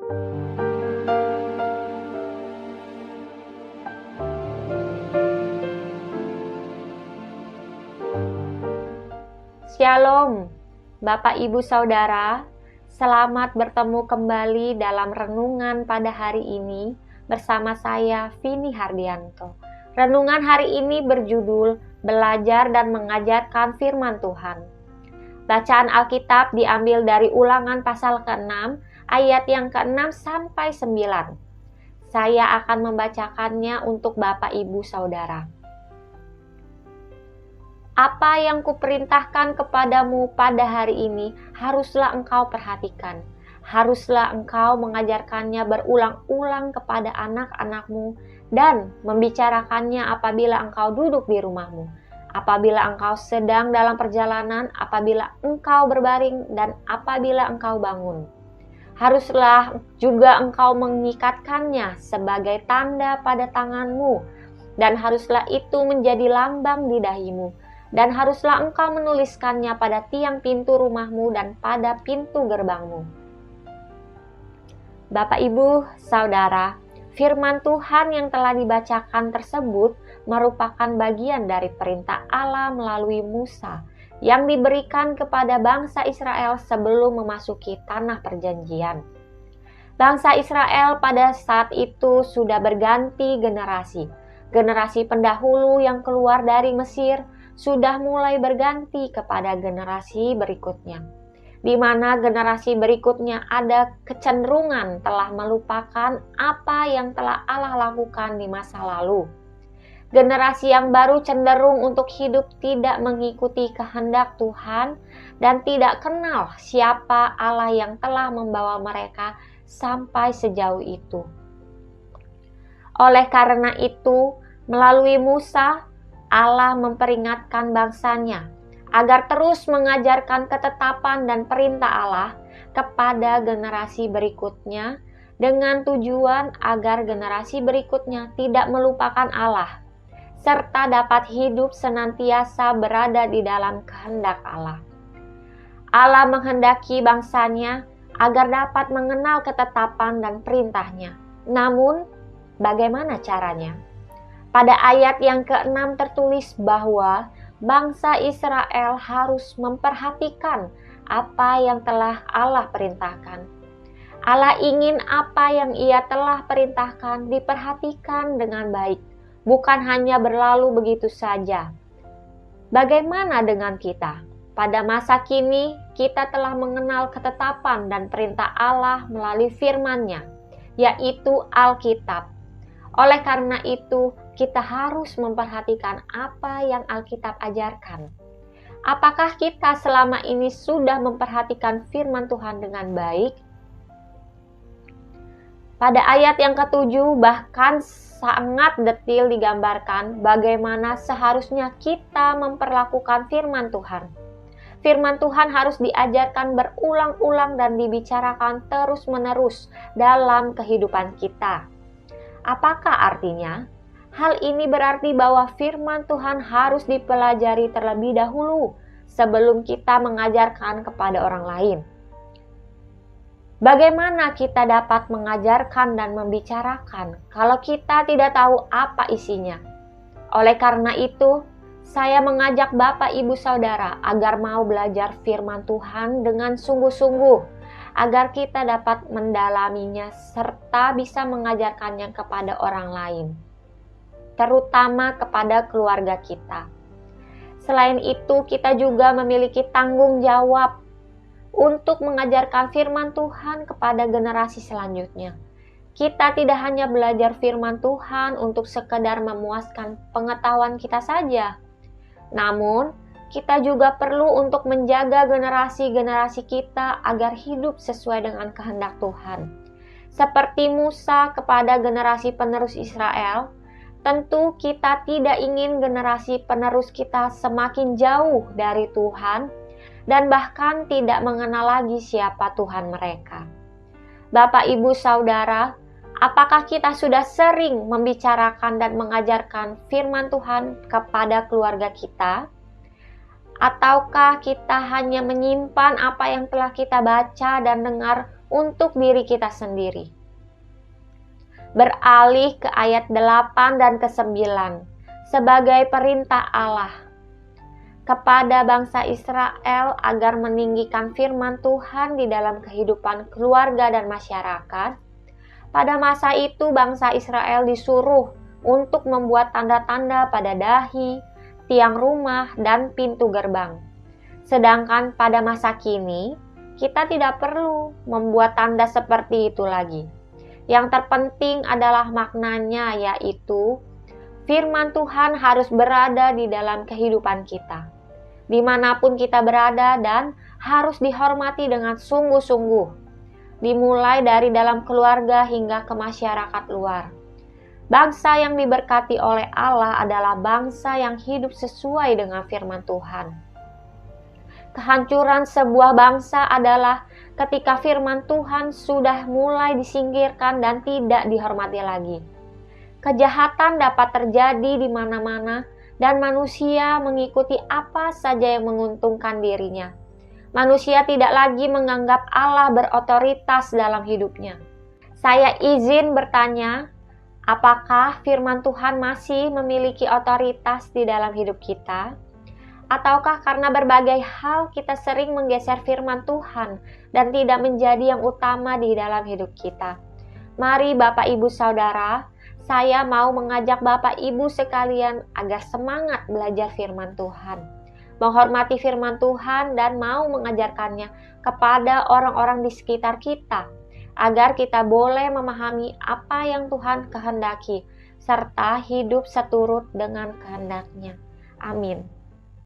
Shalom, Bapak Ibu Saudara, selamat bertemu kembali dalam renungan pada hari ini bersama saya Vini Hardianto. Renungan hari ini berjudul Belajar dan Mengajarkan Firman Tuhan. Bacaan Alkitab diambil dari Ulangan pasal ke-6 ayat yang ke-6 sampai 9. Saya akan membacakannya untuk Bapak Ibu Saudara. Apa yang kuperintahkan kepadamu pada hari ini, haruslah engkau perhatikan. Haruslah engkau mengajarkannya berulang-ulang kepada anak-anakmu dan membicarakannya apabila engkau duduk di rumahmu, apabila engkau sedang dalam perjalanan, apabila engkau berbaring, dan apabila engkau bangun. Haruslah juga engkau mengikatkannya sebagai tanda pada tanganmu, dan haruslah itu menjadi lambang di dahimu. Dan haruslah engkau menuliskannya pada tiang pintu rumahmu dan pada pintu gerbangmu. Bapak, Ibu, Saudara, firman Tuhan yang telah dibacakan tersebut merupakan bagian dari perintah Allah melalui Musa yang diberikan kepada bangsa Israel sebelum memasuki tanah perjanjian. Bangsa Israel pada saat itu sudah berganti generasi. Generasi pendahulu yang keluar dari Mesir sudah mulai berganti kepada generasi berikutnya, di mana generasi berikutnya ada kecenderungan telah melupakan apa yang telah Allah lakukan di masa lalu. Generasi yang baru cenderung untuk hidup tidak mengikuti kehendak Tuhan dan tidak kenal siapa Allah yang telah membawa mereka sampai sejauh itu. Oleh karena itu, melalui Musa, Allah memperingatkan bangsanya agar terus mengajarkan ketetapan dan perintah Allah kepada generasi berikutnya dengan tujuan agar generasi berikutnya tidak melupakan Allah serta dapat hidup senantiasa berada di dalam kehendak Allah. Allah menghendaki bangsanya agar dapat mengenal ketetapan dan perintahnya. Namun, bagaimana caranya? Pada ayat yang ke-6 tertulis bahwa bangsa Israel harus memperhatikan apa yang telah Allah perintahkan. Allah ingin apa yang Ia telah perintahkan diperhatikan dengan baik, bukan hanya berlalu begitu saja. Bagaimana dengan kita? Pada masa kini, kita telah mengenal ketetapan dan perintah Allah melalui firman-Nya, yaitu Alkitab. Oleh karena itu, kita harus memperhatikan apa yang Alkitab ajarkan. Apakah kita selama ini sudah memperhatikan firman Tuhan dengan baik? Pada ayat yang ke-7 bahkan sangat detil digambarkan bagaimana seharusnya kita memperlakukan firman Tuhan. Firman Tuhan harus diajarkan berulang-ulang dan dibicarakan terus-menerus dalam kehidupan kita. Apakah artinya? Hal ini berarti bahwa firman Tuhan harus dipelajari terlebih dahulu sebelum kita mengajarkan kepada orang lain. Bagaimana kita dapat mengajarkan dan membicarakan kalau kita tidak tahu apa isinya? Oleh karena itu, saya mengajak Bapak Ibu Saudara agar mau belajar firman Tuhan dengan sungguh-sungguh, agar kita dapat mendalaminya serta bisa mengajarkannya kepada orang lain, terutama kepada keluarga kita. Selain itu, kita juga memiliki tanggung jawab untuk mengajarkan firman Tuhan kepada generasi selanjutnya. Kita tidak hanya belajar firman Tuhan untuk sekedar memuaskan pengetahuan kita saja, namun kita juga perlu untuk menjaga generasi-generasi kita agar hidup sesuai dengan kehendak Tuhan. Seperti Musa kepada generasi penerus Israel, tentu kita tidak ingin generasi penerus kita semakin jauh dari Tuhan dan bahkan tidak mengenal lagi siapa Tuhan mereka. Bapak, Ibu, Saudara, apakah kita sudah sering membicarakan dan mengajarkan firman Tuhan kepada keluarga kita? Ataukah kita hanya menyimpan apa yang telah kita baca dan dengar untuk diri kita sendiri. Beralih ke ayat 8 dan ke-9 sebagai perintah Allah kepada bangsa Israel agar meninggikan firman Tuhan di dalam kehidupan keluarga dan masyarakat. Pada masa itu bangsa Israel disuruh untuk membuat tanda-tanda pada dahi, tiang rumah, dan pintu gerbang. Sedangkan pada masa kini, kita tidak perlu membuat tanda seperti itu lagi. Yang terpenting adalah maknanya, yaitu firman Tuhan harus berada di dalam kehidupan kita, dimanapun kita berada, dan harus dihormati dengan sungguh-sungguh, dimulai dari dalam keluarga hingga ke masyarakat luar. Bangsa yang diberkati oleh Allah adalah bangsa yang hidup sesuai dengan firman Tuhan. Kehancuran sebuah bangsa adalah ketika firman Tuhan sudah mulai disingkirkan dan tidak dihormati lagi. Kejahatan dapat terjadi di mana-mana dan manusia mengikuti apa saja yang menguntungkan dirinya. Manusia tidak lagi menganggap Allah berotoritas dalam hidupnya. Saya izin bertanya, apakah firman Tuhan masih memiliki otoritas di dalam hidup kita? Ataukah karena berbagai hal kita sering menggeser firman Tuhan dan tidak menjadi yang utama di dalam hidup kita? Mari Bapak Ibu Saudara, saya mau mengajak Bapak Ibu sekalian agar semangat belajar firman Tuhan, menghormati firman Tuhan, dan mau mengajarkannya kepada orang-orang di sekitar kita, agar kita boleh memahami apa yang Tuhan kehendaki, serta hidup seturut dengan kehendak-Nya. Amin.